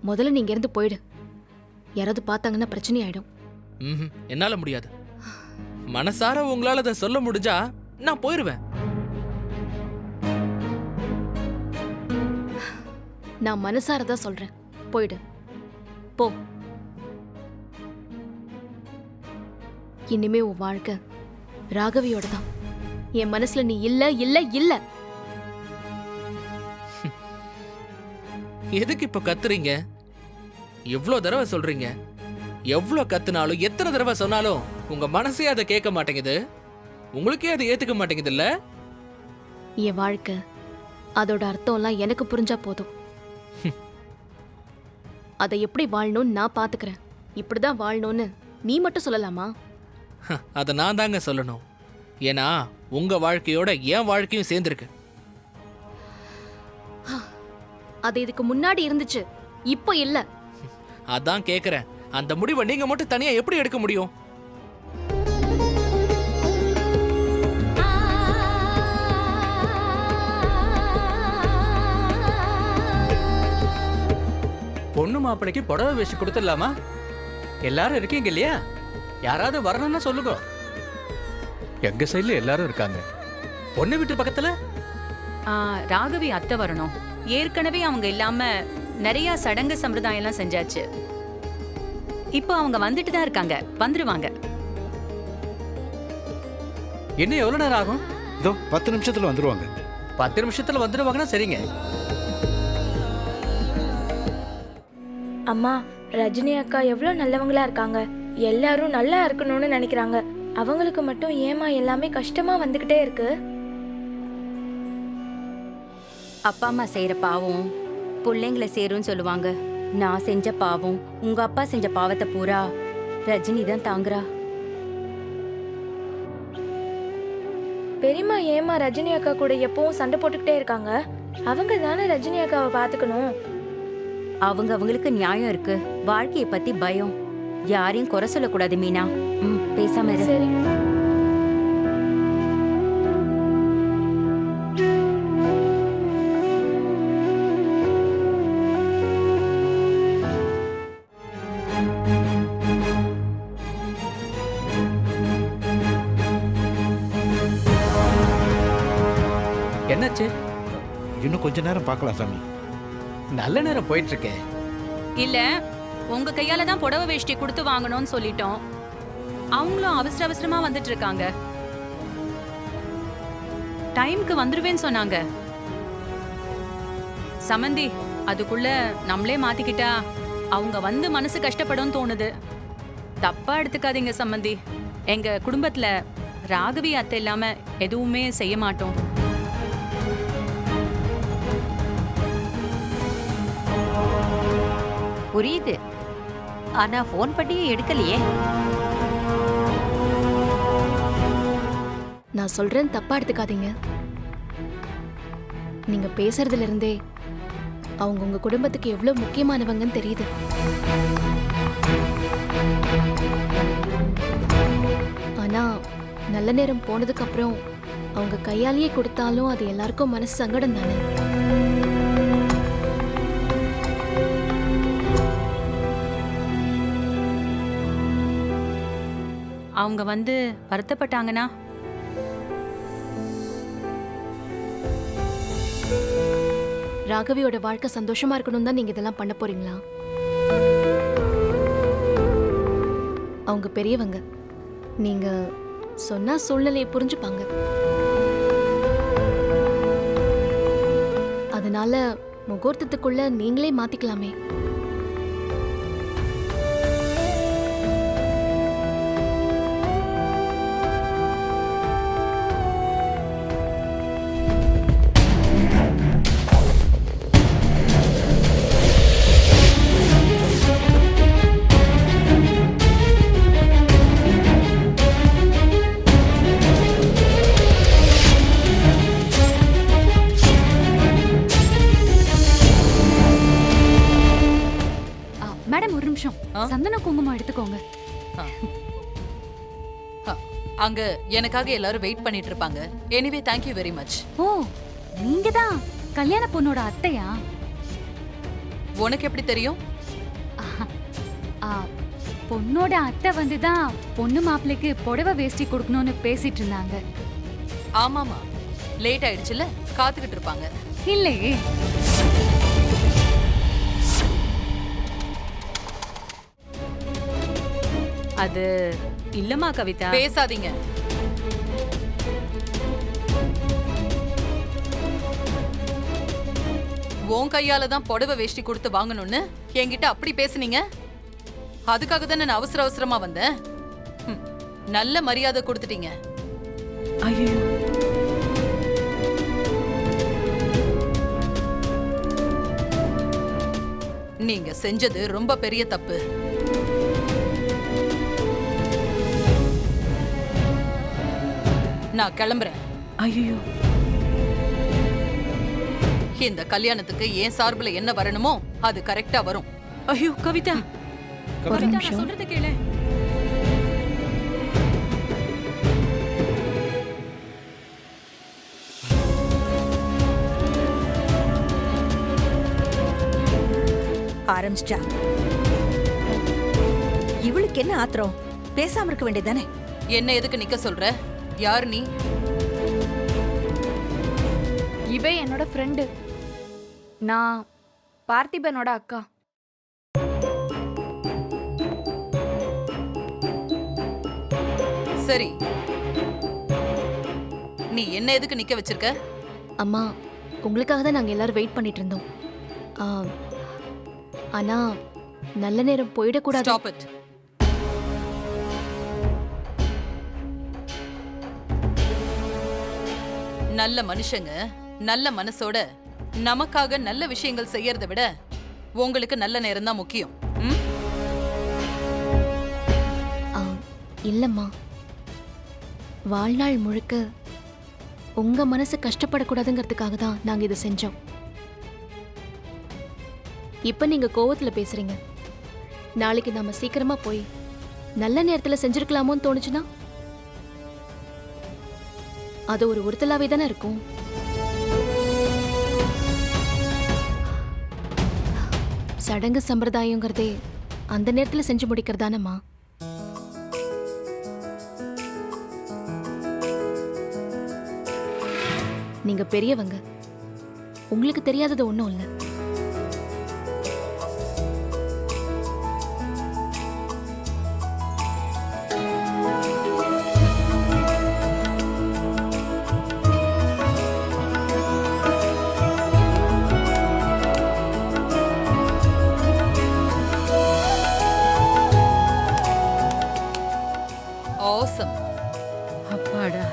முதல்ல நீங்க இருந்து போயிடு. யாராவது பார்த்தாங்கன்னா பிரச்சனை ஆயிடும். என்னால முடியாது. மனசார உங்களால அதை சொல்ல முடிஞ்சா நான் போயிருவேன். நான் மனசாரதான் சொல்றேன், போயிடு. போ. இனிமே உன் வாழ்க்கை ராகவியோட தான். என் மனசுல நீ இல்ல இல்ல இல்ல. எதுக்கு இப்ப கத்துறீங்க? எவ்வளவு தடவை சொல்றீங்க? எவ்வளவு கத்துனாலும் எத்தனை தடவை சொன்னாலும் உங்க மனசே அதை கேட்க மாட்டேங்குது. உங்களுக்கே அதை ஏத்துக்க மாட்டேங்குது இல்ல? என் வாழ்க்கை அதோட அர்த்தம்லாம் எனக்கு புரிஞ்சா போதும். அதை எப்படி வாழணும்னு நான் பாத்துக்கிறேன். இப்படிதான் வாழணும்னு நீ மட்டும் சொல்லலாமா? அதை நான் தாங்க சொல்லணும். ஏன்னா உங்க வாழ்க்கையோட என் வாழ்க்கையும் சேர்ந்திருக்கு. அது இதுக்கு முன்னாடி இருந்துச்சு, இப்போ இல்ல. அதான் கேக்குறேன், அந்த முடிவை நீங்க மட்டும் தனியா எப்படி எடுக்க முடியும்? பொண்ணு மாப்பிளைக்கு புடவை வேஷ்டி கொடுத்துடலாமா? எல்லாரும் இருக்கீங்க இல்லையா? யாராவது வரணும்னா சொல்லுங்க. எங்க சைடுல எல்லாரும் இருக்காங்க. பொண்ணு வீட்டு பக்கத்துல ராகவி அத்தை வரணும். ஏற்கனவே அவங்க இல்லாம நிறைய சடங்கு சம்பிரதாயம் எல்லாம் செஞ்சாச்சு. இப்போ அவங்க வந்துட்டு தான் இருக்காங்க, வந்துருவாங்க. இன்னும் எவ்வளவு நேரம் ஆகும்? இதோ 10 நிமிஷத்துல வந்துருவாங்க. 10 நிமிஷத்துல வந்துருவாங்கன்னா சரிங்க. அம்மா, ரஜினி அக்கா எவ்வளோ நல்லவங்களா இருக்காங்க. எல்லாரும் நல்லா இருக்கணும்னு நினைக்கிறாங்க. அவங்களுக்கு மட்டும் ஏமா எல்லாமே கஷ்டமா வந்துகிட்டே இருக்கு? அப்பா அம்மா செய்யற பாவம் பிள்ளைங்களை சேரும்னு சொல்லுவாங்க. நான் செஞ்ச பாவம், உங்க அப்பா செஞ்ச பாவத்தை பூரா ரஜினி தான் தாங்குறா. பெரியம்மா ஏமா ரஜினி அக்கா கூட எப்பவும் சண்டை போட்டுக்கிட்டே இருக்காங்க? அவங்க தானே ரஜினி அக்காவை பார்த்துக்கணும். அவங்களுக்கு நியாயம் இருக்கு. வாழ்க்கையை பத்தி பயம். யாரையும் குறை சொல்லக்கூடாது மீனா. பேசாம இரு. சரி. என்னாச்சு? இன்னும் கொஞ்ச நேரம் பார்க்கலாம் சாமி. நல்ல நேரம் போயிட்டு இருக்கே. இல்ல, உங்க கையால தான் புடவை வேஷ்டி கொடுத்து வாங்கணும்னு சொல்லிட்டோம். அவங்களும் அவசர அவசரமா வந்துட்டு இருக்காங்க. டைம்க்கு வந்துருவேன்னு சொன்னாங்க. சமந்தி, அதுக்குள்ள நம்மளே மாத்திக்கிட்டா அவங்க வந்து மனசு கஷ்டப்படும் தோணுது. தப்பா எடுத்துக்காதீங்க சம்மந்தி. எங்க குடும்பத்துல ராகவி அத்தை இல்லாம எதுவுமே செய்ய மாட்டோம். புரியுது, ஆனா போன் பண்ணியும் எடுக்கலையே. நான் சொல்றேன், தப்பா எடுத்துக்காதீங்க. நீங்க பேசுறதுல இருந்தே அவங்க உங்க குடும்பத்துக்கு எவ்வளவு முக்கியமானவங்கன்னு தெரியுது. ஆனா நல்ல நேரம் போனதுக்கு அப்புறம் அவங்க கையாலேயே கொடுத்தாலும் அது எல்லாருக்கும் மனசு சங்கடம் தானே. அவங்க வந்து வருத்தப்பட்டாங்கன்னா ராகவியோட வாழ்க்கை சந்தோஷமா இருக்கணும் தான் நீங்க இதெல்லாம் பண்ண போறீங்களா? அவங்க பெரியவங்க, நீங்க சொன்னா சூழ்நிலையை புரிஞ்சுப்பாங்க. அதனால முகூர்த்தத்துக்குள்ள நீங்களே மாத்திக்கலாமே. மேடம், ஒரு நிமிஷம். சந்தன குங்குமம் எடுத்துக்கோங்க. அங்க எனக்காக எல்லாரும் வெயிட் பண்ணிட்டு இருப்பாங்க. Anyway thank you very much. ஓ, நீங்க தான் கல்யாண பொண்ணோட அத்தையா? உனக்கு எப்படி தெரியும்? ஆ, பொண்ணோட அத்தை வந்து தான் பொண்ணு மாப்பிள்ளைக்கு புடவை வேஷ்டி கொடுக்கணும்னு பேசிட்டு இருந்தாங்க. ஆமாமா, லேட் ஆயிடுச்சுல, காத்துக்கிட்டு இருப்பாங்க. இல்லையே. அது இல்லம்மா கவிதா. பேசாதீங்க. உன் கையால தான் புடவை வேஷ்டி கொடுத்து வாங்கணும்னு என்கிட்ட அப்படி பேசுனீங்க. அதுக்காக தானே நான் அவசர அவசரமா வந்தேன். நல்ல மரியாதை கொடுத்துட்டீங்க. ஐயோ, நீங்க செஞ்சது ரொம்ப பெரிய தப்பு. நான் கிளம்புறேன். ஐயோ, இந்த கல்யாணத்துக்கு என் சார்புல என்ன வரணுமோ அது கரெக்டா வரும். ஐயோ கவிதா, ஒரு கவிதா, நான் நிமிஷம். சொல்றத கேளு. ஆரம்பிச்சிட்டா. இவளுக்கு என்ன ஆத்திரம்? பேசாம இருக்க வேண்டியதானே? என்ன எதுக்கு நிக்க சொல்ற? யார் நீ? இவ என்னோட ஃப்ரெண்டு. நான் பார்த்திபனோட அக்கா. சரி, நீ என்ன எதுக்கு நிக்க வச்சிருக்க? அம்மா, உங்களுக்காக தான் நாங்கள் எல்லாரும் வெயிட் பண்ணிட்டு இருந்தோம். ஆ, ஆனா நல்ல நேரம் போயிடக்கூடாது. Stop it. நல்ல மனுஷங்க நல்ல மனசோட நமக்காக நல்ல விஷயங்கள் செய்யறதை விட உங்களுக்கு நல்ல நேரம் தான் முக்கியம். ம்? ஆ, இல்லம்மா, வாழ்நாள் முழுக்க உங்க மனசு கஷ்டப்படக்கூடாதுங்கிறதுக்காக தான் நாங்க இதை செஞ்சோம். இப்ப நீங்க கோவத்துல பேசுறீங்க. நாளைக்கு நாம சீக்கிரமா போய் நல்ல நேரத்துல செஞ்சிருக்கலாமோன்னு தோணுச்சுன்னா அது ஒரு உறுத்தலாவே தானே இருக்கும். சடங்கு சம்பிரதாயங்கிறதே அந்த நேரத்துல செஞ்சு முடிக்கிறதானம்மா. நீங்க பெரியவங்க, உங்களுக்கு தெரியாதது ஒண்ணும் இல்ல. ஆசம். அப்பாடா.